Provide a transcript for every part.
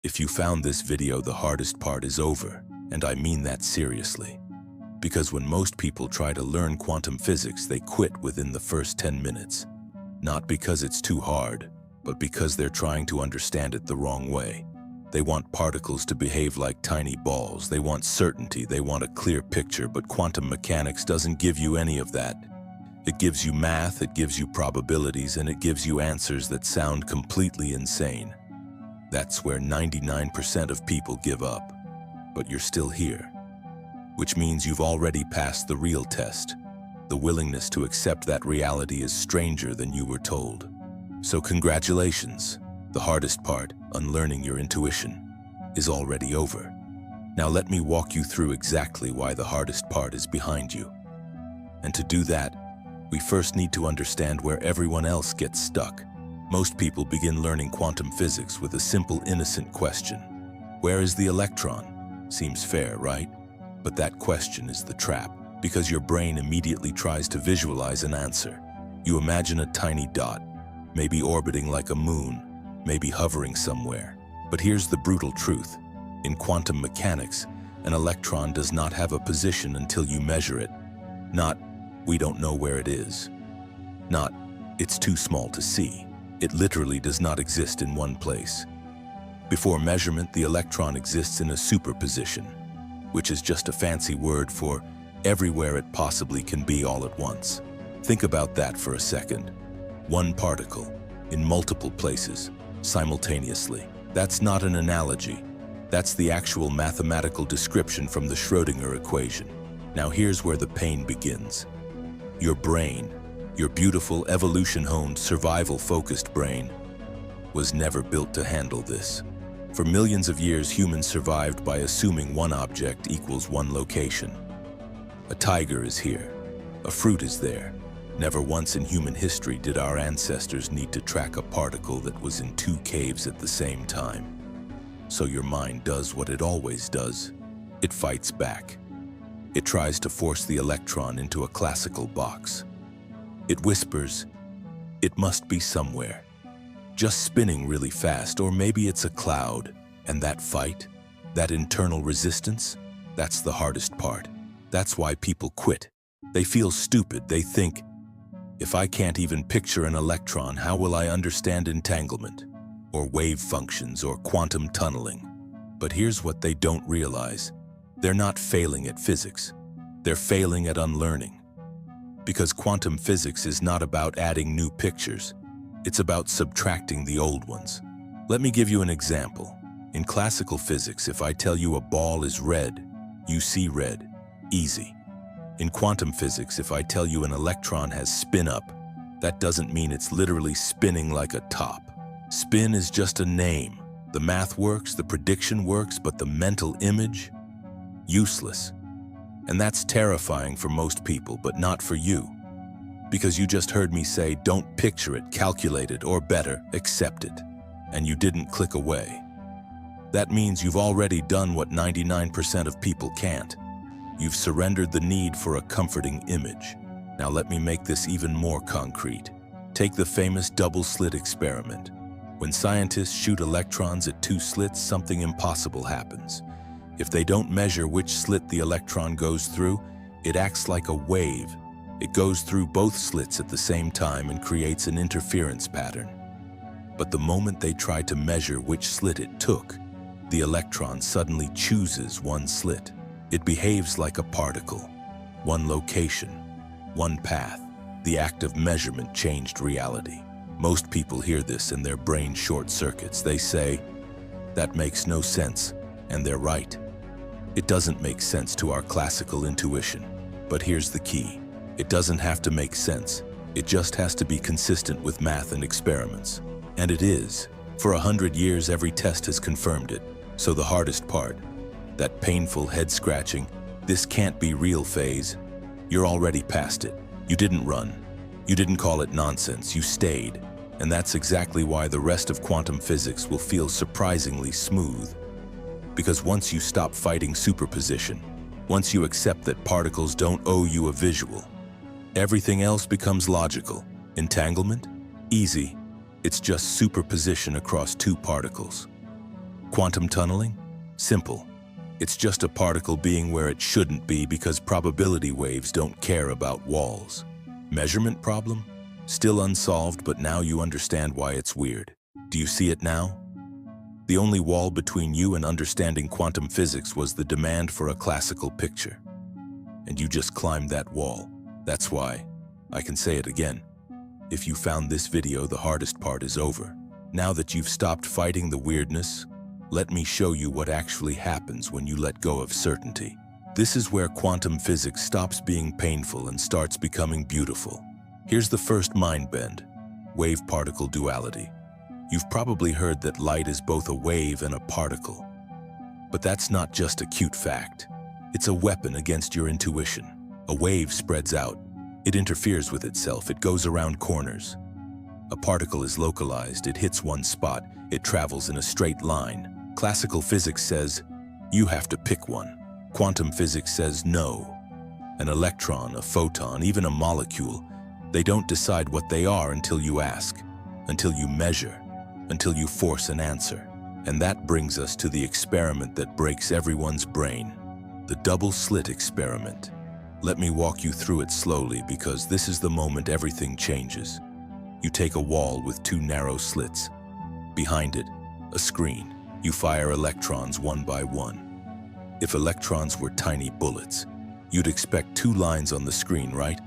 If you found this video, the hardest part is over, and I mean that seriously. Because when most people try to learn quantum physics, they quit within the first 10 minutes. Not because it's too hard, but because they're trying to understand it the wrong way. They want particles to behave like tiny balls, they want certainty, they want a clear picture, but quantum mechanics doesn't give you any of that. It gives you math, it gives you probabilities, and it gives you answers that sound completely insane. That's where 99% of people give up. But you're still here. Which means you've already passed the real test. The willingness to accept that reality is stranger than you were told. So congratulations. The hardest part, unlearning your intuition, is already over. Now let me walk you through exactly why the hardest part is behind you. And to do that, we first need to understand where everyone else gets stuck. Most people begin learning quantum physics with a simple, innocent question. Where is the electron? Seems fair, right? But that question is the trap, because your brain immediately tries to visualize an answer. You imagine a tiny dot, maybe orbiting like a moon, maybe hovering somewhere. But here's the brutal truth. In quantum mechanics, an electron does not have a position until you measure it. Not, we don't know where it is. Not, it's too small to see. It literally does not exist in one place. Before measurement, the electron exists in a superposition, which is just a fancy word for everywhere it possibly can be all at once. Think about that for a second. One particle in multiple places simultaneously. That's not an analogy. That's the actual mathematical description from the Schrödinger equation. Now here's where the pain begins. Your brain, your beautiful, evolution-honed, survival-focused brain, was never built to handle this. For millions of years, humans survived by assuming one object equals one location. A tiger is here. A fruit is there. Never once in human history did our ancestors need to track a particle that was in two caves at the same time. So your mind does what it always does. It fights back. It tries to force the electron into a classical box. It whispers, it must be somewhere, just spinning really fast, or maybe it's a cloud. And that fight, that internal resistance, that's the hardest part. That's why people quit. They feel stupid. They think, if I can't even picture an electron, how will I understand entanglement, or wave functions, or quantum tunneling? But here's what they don't realize. They're not failing at physics. They're failing at unlearning. Because quantum physics is not about adding new pictures. It's about subtracting the old ones. Let me give you an example. In classical physics, if I tell you a ball is red, you see red. Easy. In quantum physics, if I tell you an electron has spin up, that doesn't mean it's literally spinning like a top. Spin is just a name. The math works, the prediction works, but the mental image? Useless. And that's terrifying for most people, but not for you. Because you just heard me say, don't picture it, calculate it, or better, accept it. And you didn't click away. That means you've already done what 99% of people can't. You've surrendered the need for a comforting image. Now let me make this even more concrete. Take the famous double-slit experiment. When scientists shoot electrons at two slits, something impossible happens. If they don't measure which slit the electron goes through, it acts like a wave. It goes through both slits at the same time and creates an interference pattern. But the moment they try to measure which slit it took, the electron suddenly chooses one slit. It behaves like a particle. One location, one path. The act of measurement changed reality. Most people hear this and their brain short circuits. They say, that makes no sense, and they're right. It doesn't make sense to our classical intuition. But here's the key. It doesn't have to make sense. It just has to be consistent with math and experiments. And it is. For 100 years, every test has confirmed it. So the hardest part, that painful head-scratching, this can't be real phase, you're already past it. You didn't run. You didn't call it nonsense. You stayed. And that's exactly why the rest of quantum physics will feel surprisingly smooth. Because once you stop fighting superposition, once you accept that particles don't owe you a visual, everything else becomes logical. Entanglement? Easy. It's just superposition across two particles. Quantum tunneling? Simple. It's just a particle being where it shouldn't be because probability waves don't care about walls. Measurement problem? Still unsolved, but now you understand why it's weird. Do you see it now? The only wall between you and understanding quantum physics was the demand for a classical picture. And you just climbed that wall. That's why, I can say it again, if you found this video, the hardest part is over. Now that you've stopped fighting the weirdness, let me show you what actually happens when you let go of certainty. This is where quantum physics stops being painful and starts becoming beautiful. Here's the first mind bend: wave-particle duality. You've probably heard that light is both a wave and a particle. But that's not just a cute fact. It's a weapon against your intuition. A wave spreads out. It interferes with itself. It goes around corners. A particle is localized. It hits one spot. It travels in a straight line. Classical physics says, you have to pick one. Quantum physics says no. An electron, a photon, even a molecule, they don't decide what they are until you ask, until you measure, until you force an answer. And that brings us to the experiment that breaks everyone's brain, the double-slit experiment. Let me walk you through it slowly because this is the moment everything changes. You take a wall with two narrow slits. Behind it, a screen. You fire electrons one by one. If electrons were tiny bullets, you'd expect two lines on the screen, right?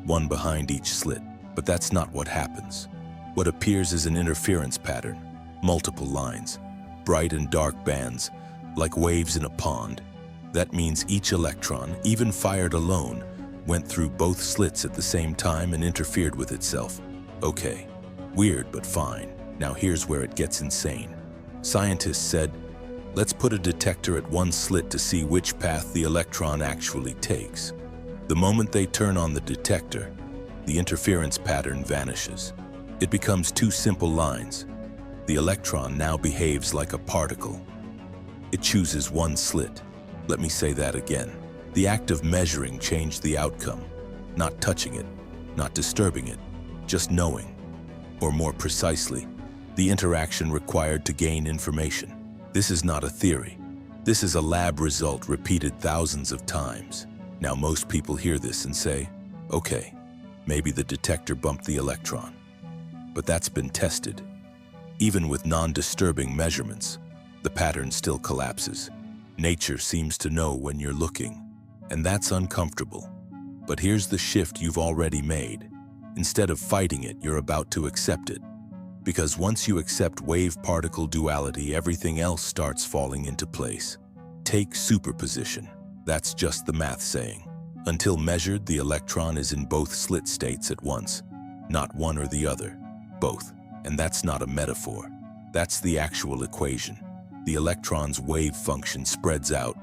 One behind each slit. But that's not what happens. What appears is an interference pattern, multiple lines, bright and dark bands, like waves in a pond. That means each electron, even fired alone, went through both slits at the same time and interfered with itself. Okay, weird but fine. Now here's where it gets insane. Scientists said, let's put a detector at one slit to see which path the electron actually takes. The moment they turn on the detector, the interference pattern vanishes. It becomes two simple lines. The electron now behaves like a particle. It chooses one slit. Let me say that again. The act of measuring changed the outcome. Not touching it, not disturbing it, just knowing. Or more precisely, the interaction required to gain information. This is not a theory. This is a lab result repeated thousands of times. Now most people hear this and say, okay, maybe the detector bumped the electron. But that's been tested. Even with non-disturbing measurements, the pattern still collapses. Nature seems to know when you're looking, and that's uncomfortable. But here's the shift you've already made. Instead of fighting it, you're about to accept it. Because once you accept wave-particle duality, everything else starts falling into place. Take superposition. That's just the math saying. Until measured, the electron is in both slit states at once. Not one or the other, both. And that's not a metaphor. That's the actual equation. The electron's wave function spreads out,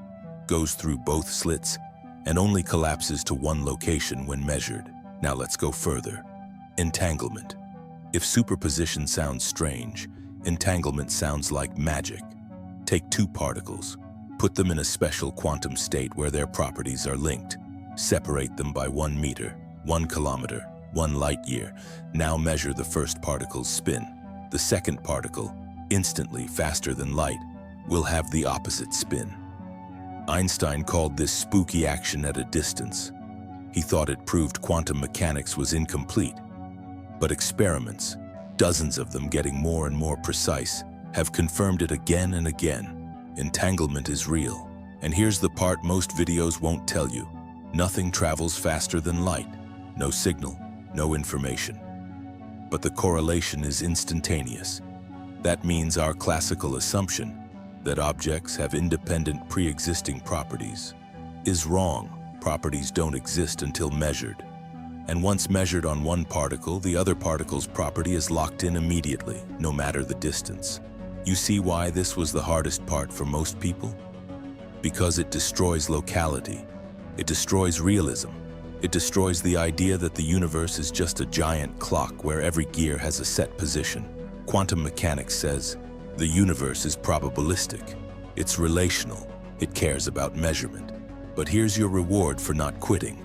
goes through both slits, and only collapses to one location when measured. Now let's go further. Entanglement. If superposition sounds strange, entanglement sounds like magic. Take two particles, put them in a special quantum state where their properties are linked. Separate them by 1 meter, 1 kilometer, 1 light year. Now measure the first particle's spin. The second particle, instantly faster than light, will have the opposite spin. Einstein called this spooky action at a distance. He thought it proved quantum mechanics was incomplete. But experiments, dozens of them getting more and more precise, have confirmed it again and again. Entanglement is real. And here's the part most videos won't tell you. Nothing travels faster than light. No signal, no information. But the correlation is instantaneous. That means our classical assumption that objects have independent pre-existing properties is wrong. Properties don't exist until measured. And once measured on one particle, the other particle's property is locked in immediately, no matter the distance. You see why this was the hardest part for most people? Because it destroys locality. It destroys realism. It destroys the idea that the universe is just a giant clock where every gear has a set position. Quantum mechanics says, the universe is probabilistic. It's relational. It cares about measurement. But here's your reward for not quitting.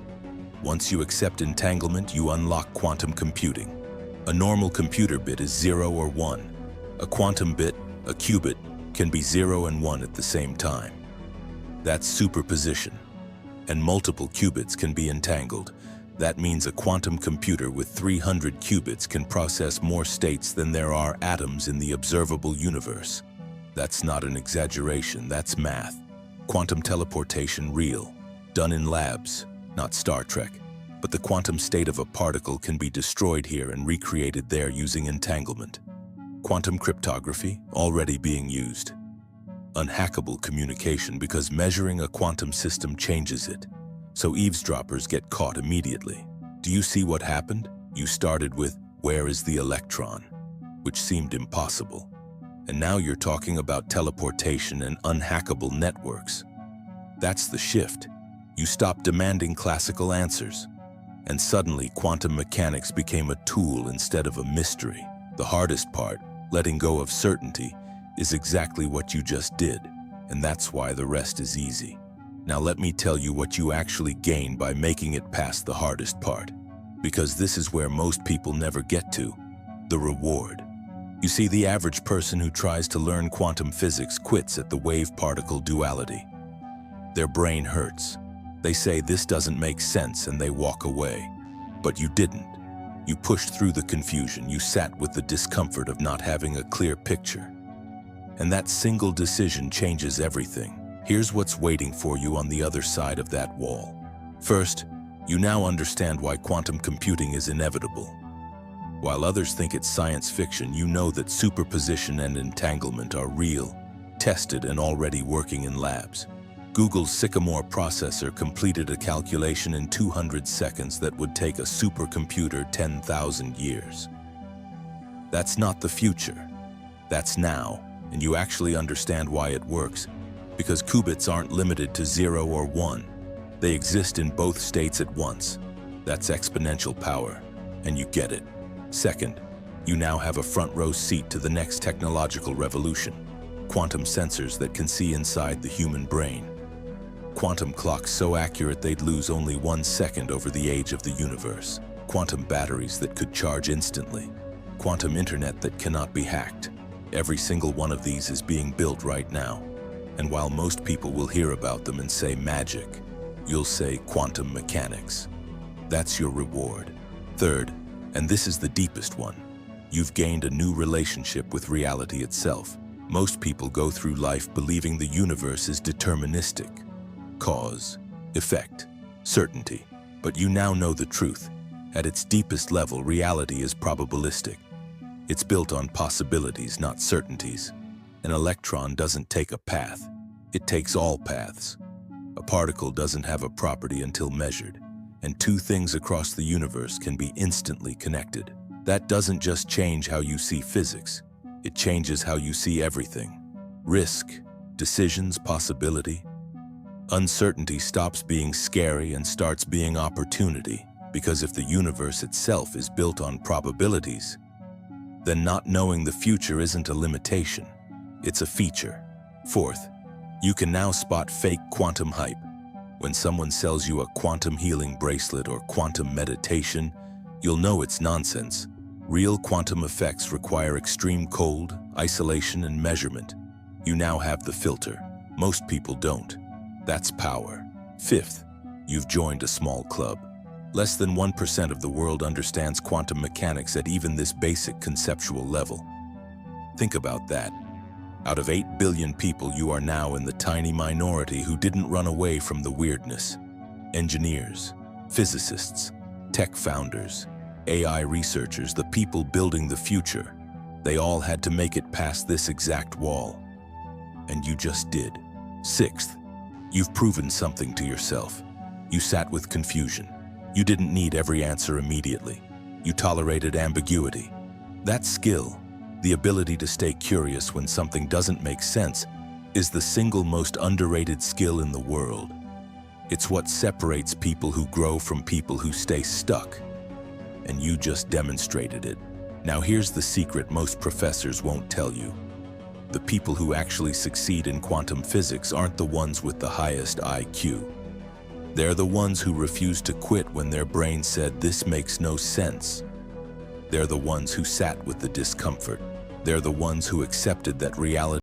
Once you accept entanglement, you unlock quantum computing. A normal computer bit is 0 or 1. A quantum bit, a qubit, can be 0 and 1 at the same time. That's superposition. And multiple qubits can be entangled. That means a quantum computer with 300 qubits can process more states than there are atoms in the observable universe. That's not an exaggeration, that's math. Quantum teleportation real, done in labs, not Star Trek. But the quantum state of a particle can be destroyed here and recreated there using entanglement. Quantum cryptography already being used. Unhackable communication because measuring a quantum system changes it. So eavesdroppers get caught immediately. Do you see what happened? You started with, "Where is the electron?" which seemed impossible. And now you're talking about teleportation and unhackable networks. That's the shift. You stopped demanding classical answers. And suddenly quantum mechanics became a tool instead of a mystery. The hardest part, letting go of certainty, is exactly what you just did. And that's why the rest is easy. Now let me tell you what you actually gain by making it past the hardest part. Because this is where most people never get to, the reward. You see, the average person who tries to learn quantum physics quits at the wave-particle duality. Their brain hurts. They say this doesn't make sense and they walk away. But you didn't. You pushed through the confusion. You sat with the discomfort of not having a clear picture. And that single decision changes everything. Here's what's waiting for you on the other side of that wall. First, you now understand why quantum computing is inevitable. While others think it's science fiction, you know that superposition and entanglement are real, tested, and already working in labs. Google's Sycamore processor completed a calculation in 200 seconds that would take a supercomputer 10,000 years. That's not the future. That's now, and you actually understand why it works. Because qubits aren't limited to 0 or 1. They exist in both states at once. That's exponential power, and you get it. Second, you now have a front-row seat to the next technological revolution. Quantum sensors that can see inside the human brain. Quantum clocks so accurate they'd lose only 1 second over the age of the universe. Quantum batteries that could charge instantly. Quantum internet that cannot be hacked. Every single one of these is being built right now. And while most people will hear about them and say magic, you'll say quantum mechanics. That's your reward. Third, and this is the deepest one, you've gained a new relationship with reality itself. Most people go through life believing the universe is deterministic. Cause, effect, certainty. But you now know the truth. At its deepest level, reality is probabilistic. It's built on possibilities, not certainties. An electron doesn't take a path. It takes all paths. A particle doesn't have a property until measured. And two things across the universe can be instantly connected. That doesn't just change how you see physics. It changes how you see everything. Risk, decisions, possibility. Uncertainty stops being scary and starts being opportunity. Because if the universe itself is built on probabilities, then not knowing the future isn't a limitation. It's a feature. Fourth, you can now spot fake quantum hype. When someone sells you a quantum healing bracelet or quantum meditation, you'll know it's nonsense. Real quantum effects require extreme cold, isolation, and measurement. You now have the filter. Most people don't. That's power. Fifth, you've joined a small club. Less than 1% of the world understands quantum mechanics at even this basic conceptual level. Think about that. Out of 8 billion people, you are now in the tiny minority who didn't run away from the weirdness. Engineers, physicists, tech founders, AI researchers, the people building the future, they all had to make it past this exact wall. And you just did. Sixth, you've proven something to yourself. You sat with confusion. You didn't need every answer immediately. You tolerated ambiguity. That skill, the ability to stay curious when something doesn't make sense, is the single most underrated skill in the world. It's what separates people who grow from people who stay stuck. And you just demonstrated it. Now here's the secret most professors won't tell you. The people who actually succeed in quantum physics aren't the ones with the highest IQ. They're the ones who refused to quit when their brain said, "This makes no sense." They're the ones who sat with the discomfort. They're the ones who accepted that reality